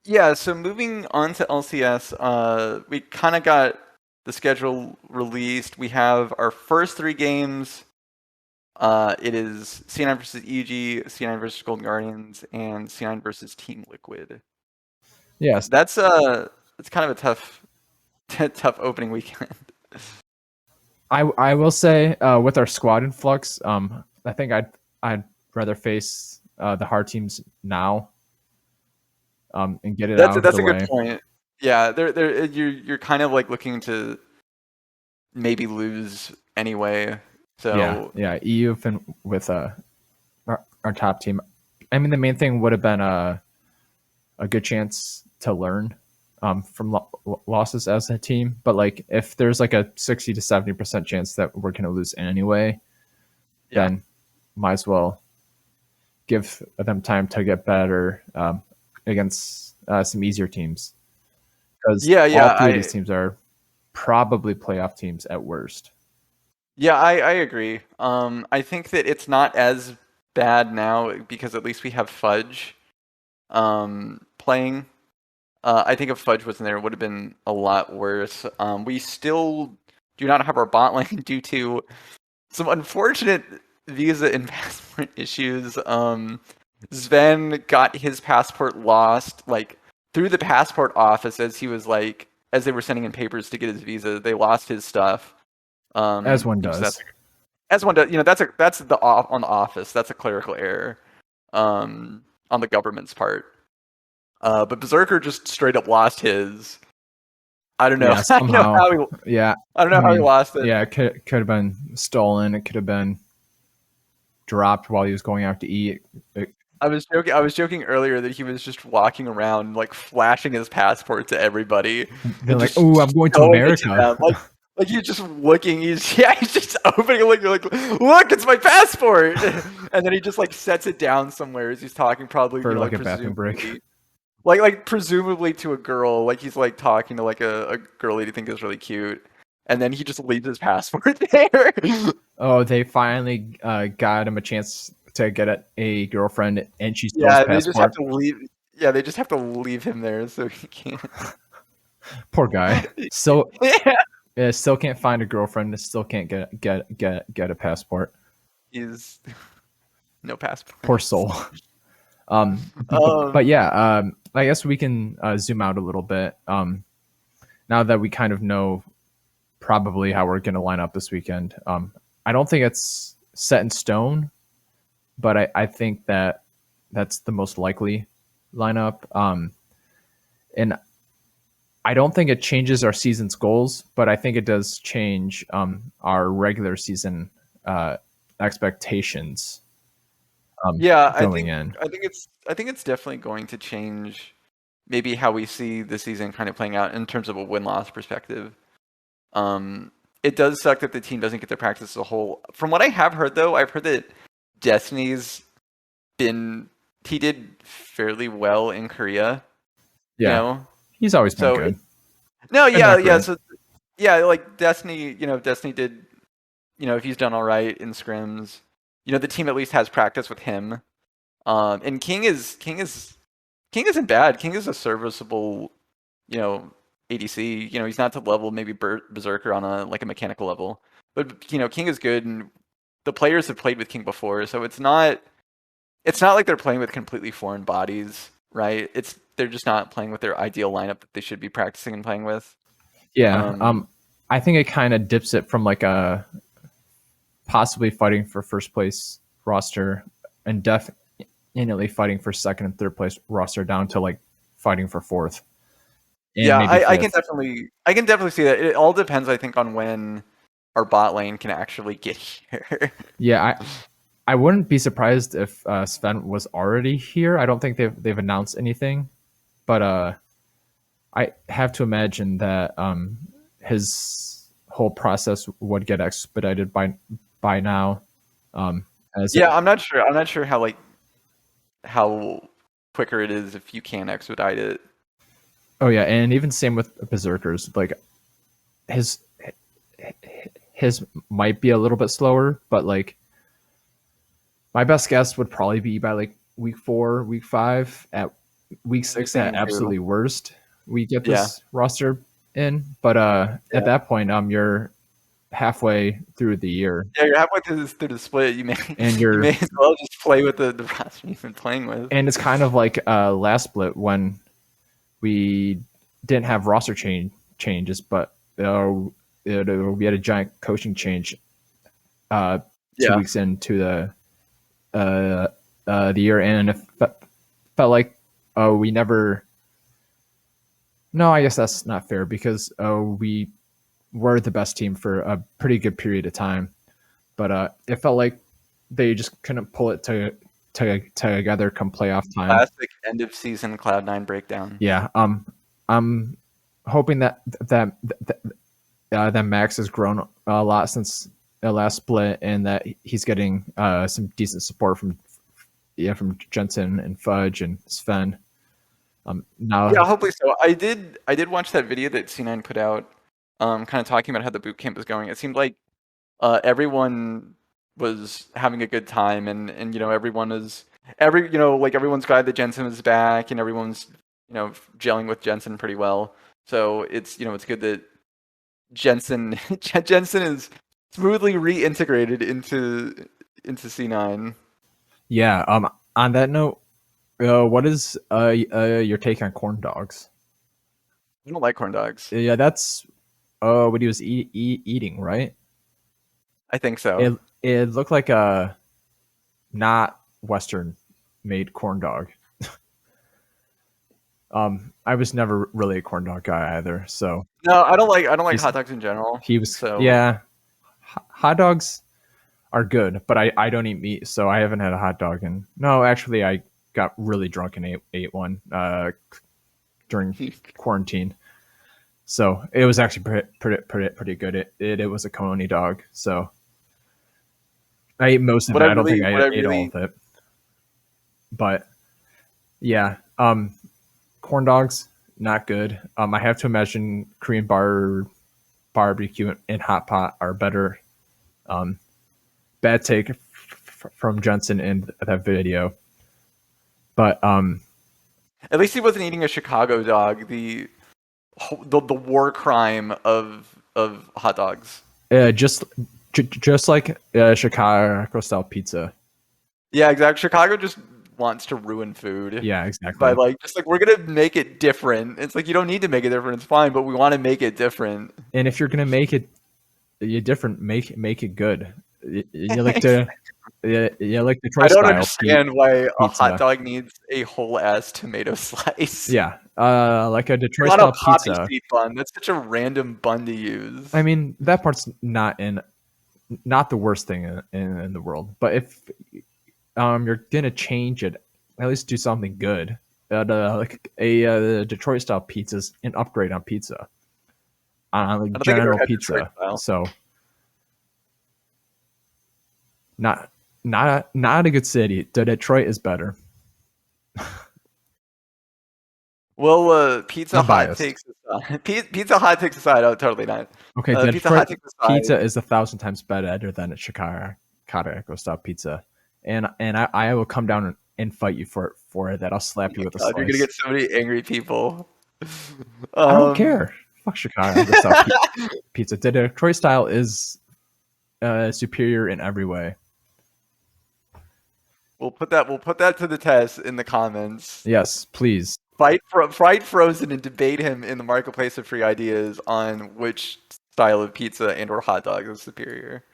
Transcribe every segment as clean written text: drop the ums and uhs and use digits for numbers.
Yeah, so moving on to LCS, we kind of got the schedule released. We have our first three games. It is C9 versus EG, C9 versus Golden Guardians, and C9 versus Team Liquid. Yes, It's kind of a tough opening weekend. I will say with our squad influx, I think I'd rather face the hard teams now, and get it out of That's the a good way. point. Yeah, you're kind of like looking to maybe lose anyway. So Yeah. EU with our top team. I mean, the main thing would have been a good chance to learn from losses as a team. But like, if there's like a 60 to 70% chance that we're going to lose anyway, yeah, then might as well give them time to get better against some easier teams, because all yeah, three of these teams are probably playoff teams at worst. I agree. I think that it's not as bad now because at least we have Fudge playing. I think if Fudge wasn't there, it would have been a lot worse. We still do not have our bot lane due to some unfortunate visa and passport issues. Sven got his passport lost, like through the passport office as he was like, as they were sending in papers to get his visa, they lost his stuff. As one So does. as one does, that's the on the office. That's a clerical error, on the government's part. But Berserker just straight up lost his. I don't know. Yeah, somehow. I don't know how he lost it. Yeah, it could have been stolen. It could have been dropped while he was going out to eat. I was joking earlier that he was just walking around like flashing his passport to everybody. They're like, "Oh, I'm going to America." Like he's just looking. He's just opening, like look, it's my passport. And then he just like sets it down somewhere as he's talking, probably for like a bathroom break. Like presumably to a girl, like he's like talking to like a girl that he thinks is really cute, and then he just leaves his passport there. Oh, they finally got him a chance to get a girlfriend, and she steals Yeah, passport. they just have to leave. Yeah, they just have to leave him there so he can't. Poor guy. So yeah, still can't find a girlfriend. Still can't get a passport. He's no passport. Poor soul. But yeah, I guess we can zoom out a little bit. Now that we kind of know probably how we're going to line up this weekend, I don't think it's set in stone, but I think that that's the most likely lineup. And I don't think it changes our season's goals, but I think it does change our regular season expectations. I think it's definitely going to change maybe how we see the season kind of playing out in terms of a win-loss perspective. It does suck that the team doesn't get their practice as a whole. From what I have heard, though, I've heard that he did fairly well in Korea. Yeah, you know? He's always been good. So like Destiny, Destiny did, if he's done all right in scrims, the team at least has practice with him. And King isn't bad. King is a serviceable, ADC. He's not to level maybe Berserker on a mechanical level, but King is good, and the players have played with King before, so it's not like they're playing with completely foreign bodies, right? They're just not playing with their ideal lineup that they should be practicing and playing with. Yeah, I think it kind of dips it from like a possibly fighting for first place roster and definitely fighting for second and third place roster down to like fighting for fourth. Yeah, I can definitely see that. It all depends, I think, on when our bot lane can actually get here. Yeah, I wouldn't be surprised if Sven was already here. I don't think they've announced anything, but I have to imagine that his whole process would get expedited by now. I'm not sure how quicker it is if you can expedite it. Oh yeah, and even same with Berserkers. Like his might be a little bit slower, but like my best guess would probably be by like week 4, week 5 at week 6 at absolutely worst we get this roster in, but at that point you're halfway through the year. Yeah, you're halfway through the split. You may as well just play with the roster you've been playing with. And it's kind of like last split when we didn't have roster changes, but we had a giant coaching change 2 weeks into the year, and it felt like we never. No, I guess that's not fair because we were the best team for a pretty good period of time, but it felt like they just couldn't pull it together come playoff time. Classic end of season Cloud9 breakdown. Yeah, I'm hoping that Max has grown a lot since the last split, and that he's getting some decent support from Jensen and Fudge and Sven. Now, yeah, hopefully so. I did watch that video that C9 put out, kind of talking about how the boot camp was going. It seemed like everyone was having a good time, and everyone is everyone's glad that Jensen is back, and everyone's gelling with Jensen pretty well. So it's it's good that Jensen is smoothly reintegrated into C9. Yeah. On that note, what is your take on corn dogs? I don't like corn dogs. Yeah, that's what he was eating, right? I think so. It looked like a not Western made corn dog. I was never really a corn dog guy either, so no, I don't like hot dogs in general. Hot dogs are good, but I don't eat meat, so I haven't had a hot dog. And no, actually, I got really drunk and ate one during quarantine, so it was actually pretty good. It was a coney dog, so I ate most of it. I don't think I ate all of it, but yeah, corn dogs not good. I have to imagine Korean barbecue and hot pot are better. Bad take from Jensen in that video, but at least he wasn't eating a Chicago dog, the war crime of hot dogs. Just like Chicago style pizza. Yeah, exactly. Chicago just wants to ruin food. Yeah, exactly. By we're gonna make it different. It's like you don't need to make it different. It's fine, but we want to make it different. And if you're gonna make it different, make it good. You like to I don't understand why a hot dog needs a whole ass tomato slice. Yeah, like a Detroit style pizza. Poppy seed bun. That's such a random bun to use. I mean, that part's not the worst thing in the world. But if you're gonna change it, at least do something good. Like a Detroit style pizza is an upgrade on pizza. Like general pizza. So not a good city. Detroit is better. Well, Pizza Hut takes aside. Oh, totally not. Okay, Detroit pizza is 1,000 times better than a Chicago style pizza, and I will come down and fight you for it. That I'll slap you with a slice. You're gonna get so many angry people. I don't care. Fuck Chicago style pizza. The Detroit style is superior in every way. We'll put that to the test in the comments. Yes, please. Fight Frozen and debate him in the marketplace of free ideas on which style of pizza and or hot dog is superior.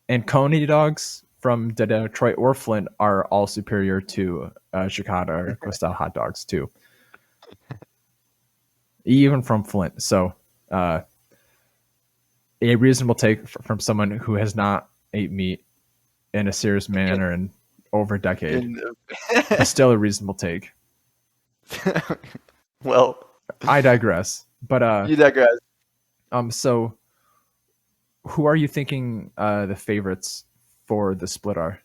And coney dogs from Detroit or Flint are all superior to Chicago style hot dogs too. Even from Flint. So a reasonable take from someone who has not ate meat in a serious manner in over a decade. But still a reasonable take. Well, I digress. But you digress. So who are you thinking the favorites for the split are?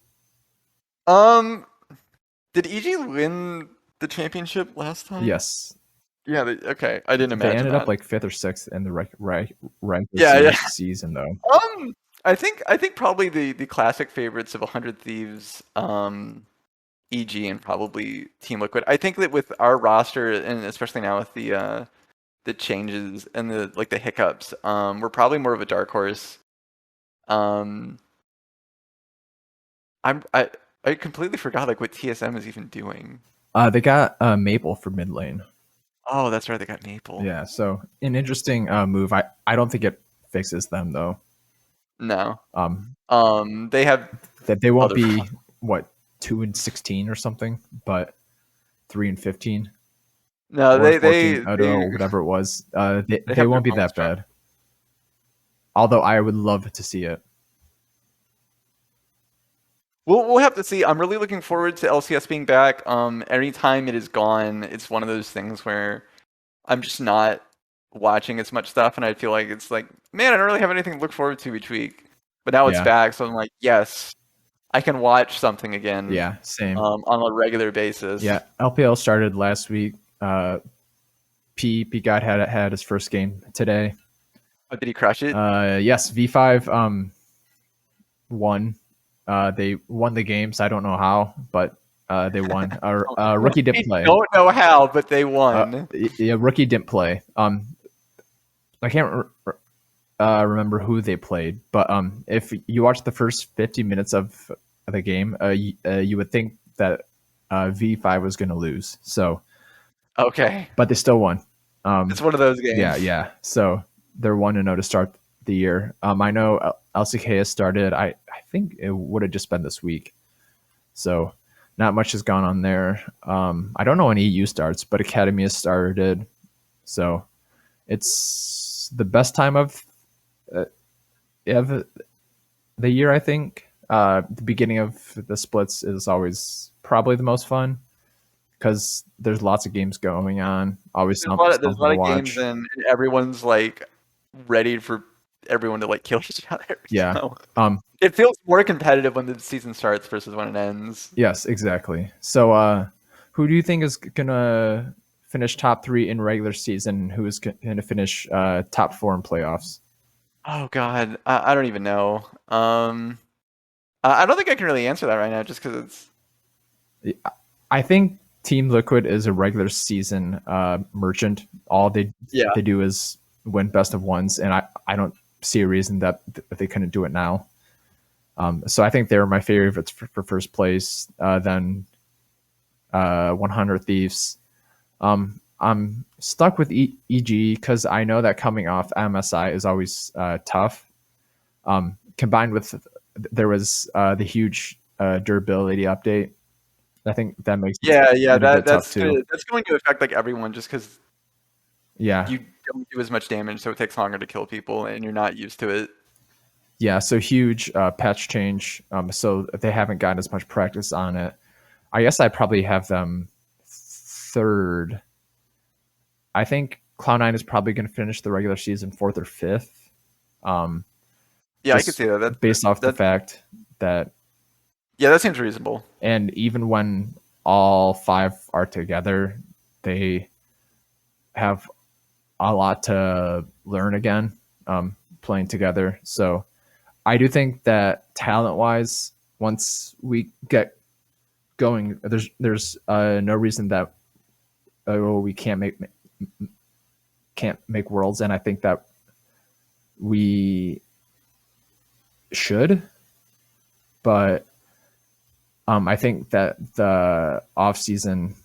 Did EG win the championship last time? Yes. Yeah. Okay. I didn't imagine. They ended up like 5th or 6th in the regular season, though. I think probably the classic favorites of 100 Thieves, EG and probably Team Liquid. I think that with our roster, and especially now with the changes and the hiccups, we're probably more of a dark horse. I completely forgot what TSM is even doing. They got Maple for mid lane. Oh, that's right, they got Maple. Yeah, so an interesting move. I don't think it fixes them though. No. They have that they won't be what 2-16 or something, but 3-15. No, they or whatever it was. They won't be that bad. Although I would love to see it. We'll have to see. I'm really looking forward to LCS being back. Anytime it is gone, it's one of those things where I'm just not watching as much stuff, and I feel like it's like, man, I don't really have anything to look forward to each week. But now it's back, so I'm like, yes, I can watch something again. Yeah, same. On a regular basis. Yeah, LPL started last week. P God had his first game today. Oh, did he crush it? Yes, V5 won. They won the games. I don't know how, but they won. Rookie didn't play. Don't know how, but they won. Yeah, Rookie didn't play. I can't remember who they played, but if you watch the first 50 minutes of the game, you would think that V5 was going to lose. So okay, but they still won. It's one of those games. Yeah. So they're 1-0 to start the year. I know LCK has started. I think it would have just been this week. So not much has gone on there. I don't know when EU starts, but Academy has started. So it's the best time of the year, I think. The beginning of the splits is always probably the most fun because there's lots of games going on. Always there's a lot of games, and everyone's ready for everyone to kill each other. Yeah. So, it feels more competitive when the season starts versus when it ends. Yes, exactly. So who do you think is gonna finish top 3 in regular season? Who is gonna finish top 4 in playoffs? Oh God, I don't even know. I don't think I can really answer that right now, just because it's. I think Team Liquid is a regular season merchant. All they do is win best of ones, and I don't see a reason that they couldn't do it now. So I think they're my favorites for first place. Then 100 Thieves. I'm stuck with EG because I know that coming off MSI is always tough. Combined with there was the huge durability update. I think that makes that's going to affect everyone just because you don't do as much damage, so it takes longer to kill people, and you're not used to it. Yeah, so huge patch change. So they haven't gotten as much practice on it. I guess I probably have them third. I think Cloud9 is probably going to finish the regular season 4th or 5th. I could see that. Based off the fact that. Yeah, that seems reasonable. And even when all 5 are together, they have a lot to learn again playing together. So I do think that talent-wise, once we get going, there's no reason that we can't make worlds, and I think that we should. But I think that the off-season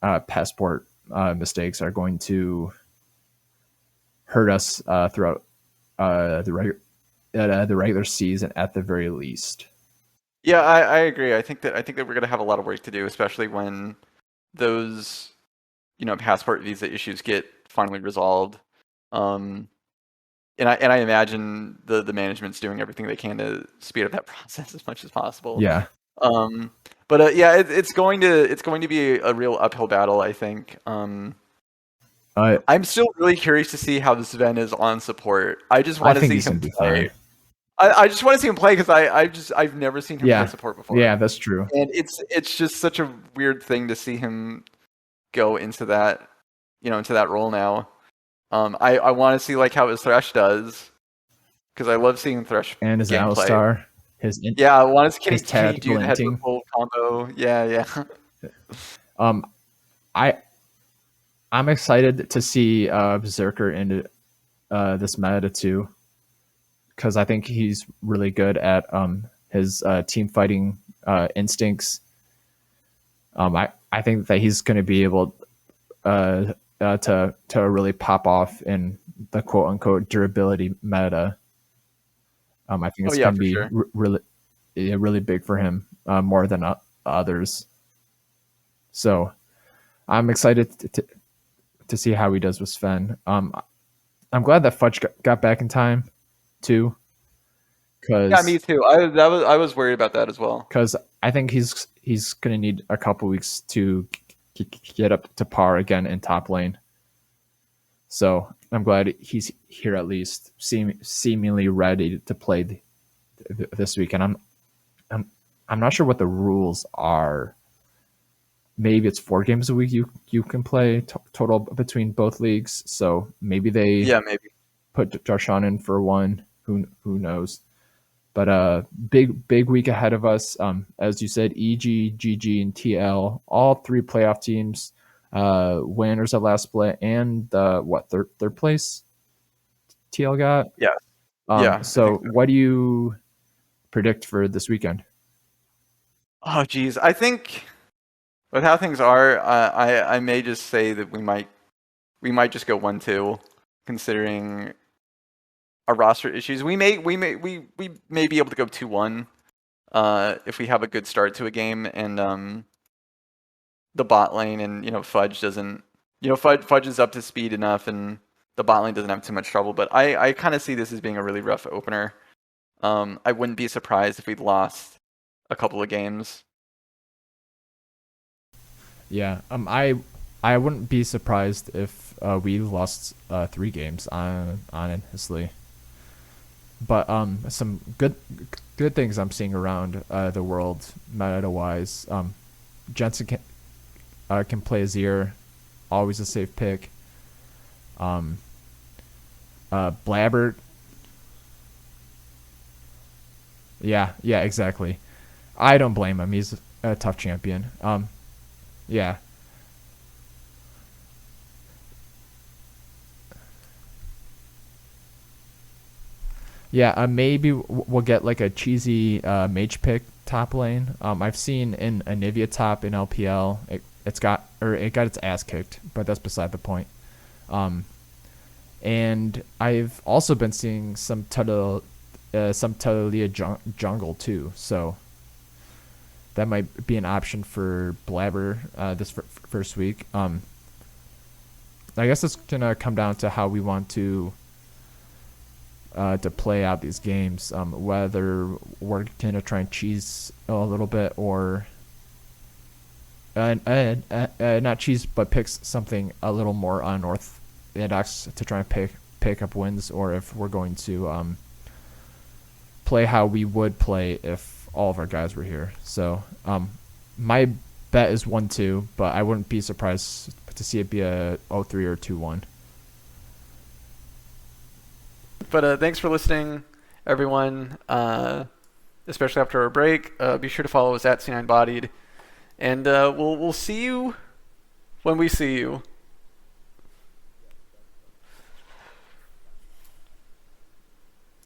passport mistakes are going to hurt us throughout the regular season at the very least. Yeah, I agree. I think that we're going to have a lot of work to do, especially when those passport visa issues get finally resolved. And I imagine the management's doing everything they can to speed up that process as much as possible. Yeah. But it's going to be a real uphill battle, I think. I'm still really curious to see how Sven is on support. I just want to see him play. I just want to see him play because I've never seen him play support before. Yeah, that's true. And it's just such a weird thing to see him go into that role now. I want to see how his Thresh does, because I love seeing Thresh and his gameplay. Alistar. I want to see can he do the full combo. Yeah. Um, I I'm excited to see Berserker into this meta too, because I think he's really good at his team fighting instincts. I think that he's going to be able to really pop off in the quote unquote durability meta. I think Oh it's yeah, going to for be sure. really big for him more than others. So I'm excited to see how he does with Sven. I'm glad that Fudge got back in time too, Yeah, me because too. I was worried about that as well. I think he's gonna need a couple weeks to get up to par again in top lane. So I'm glad he's here at least, seemingly ready to play this weekend. I'm I'm not sure what the rules are. Maybe it's 4 games a week you can play total between both leagues. So maybe they Yeah, maybe. put Darshan in for one. Who knows? But big week ahead of us. As you said, EG, GG, and TL, all 3 playoff teams, winners of last split, and what third place TL got. Yeah. Yeah, I So think so. what do you predict for this weekend? Oh geez, I think with how things are, I may just say that we might just go 1-2, considering our roster issues. We may be able to go 2-1 if we have a good start to a game, and the bot lane and Fudge doesn't, Fudge is up to speed enough, and the bot lane doesn't have too much trouble. But I kind of see this as being a really rough opener. I wouldn't be surprised if we lost a couple of games. Yeah, I wouldn't be surprised if we lost 3 games honestly. But some good things I'm seeing around the world meta wise. Jensen can play Azir, always a safe pick. Blabber, yeah, exactly. I don't blame him. He's a tough champion. Yeah, yeah. Maybe we'll get like a cheesy mage pick top lane. I've seen in Anivia top in LPL, it got its ass kicked, but that's beside the point. And I've also been seeing some Talalia jungle too, so that might be an option for Blabber this first week. I guess it's gonna come down to how we want to play out these games. Whether we're gonna try and cheese a little bit, or not cheese, but pick something a little more unorthodox to try and pick up wins, or if we're going to play how we would play if all of our guys were here. So my bet is 1-2, but I wouldn't be surprised to see it be a 0-3 or 2-1. But thanks for listening, everyone. Especially after our break. Be sure to follow us at C9 Bodied, and we'll see you when we see you.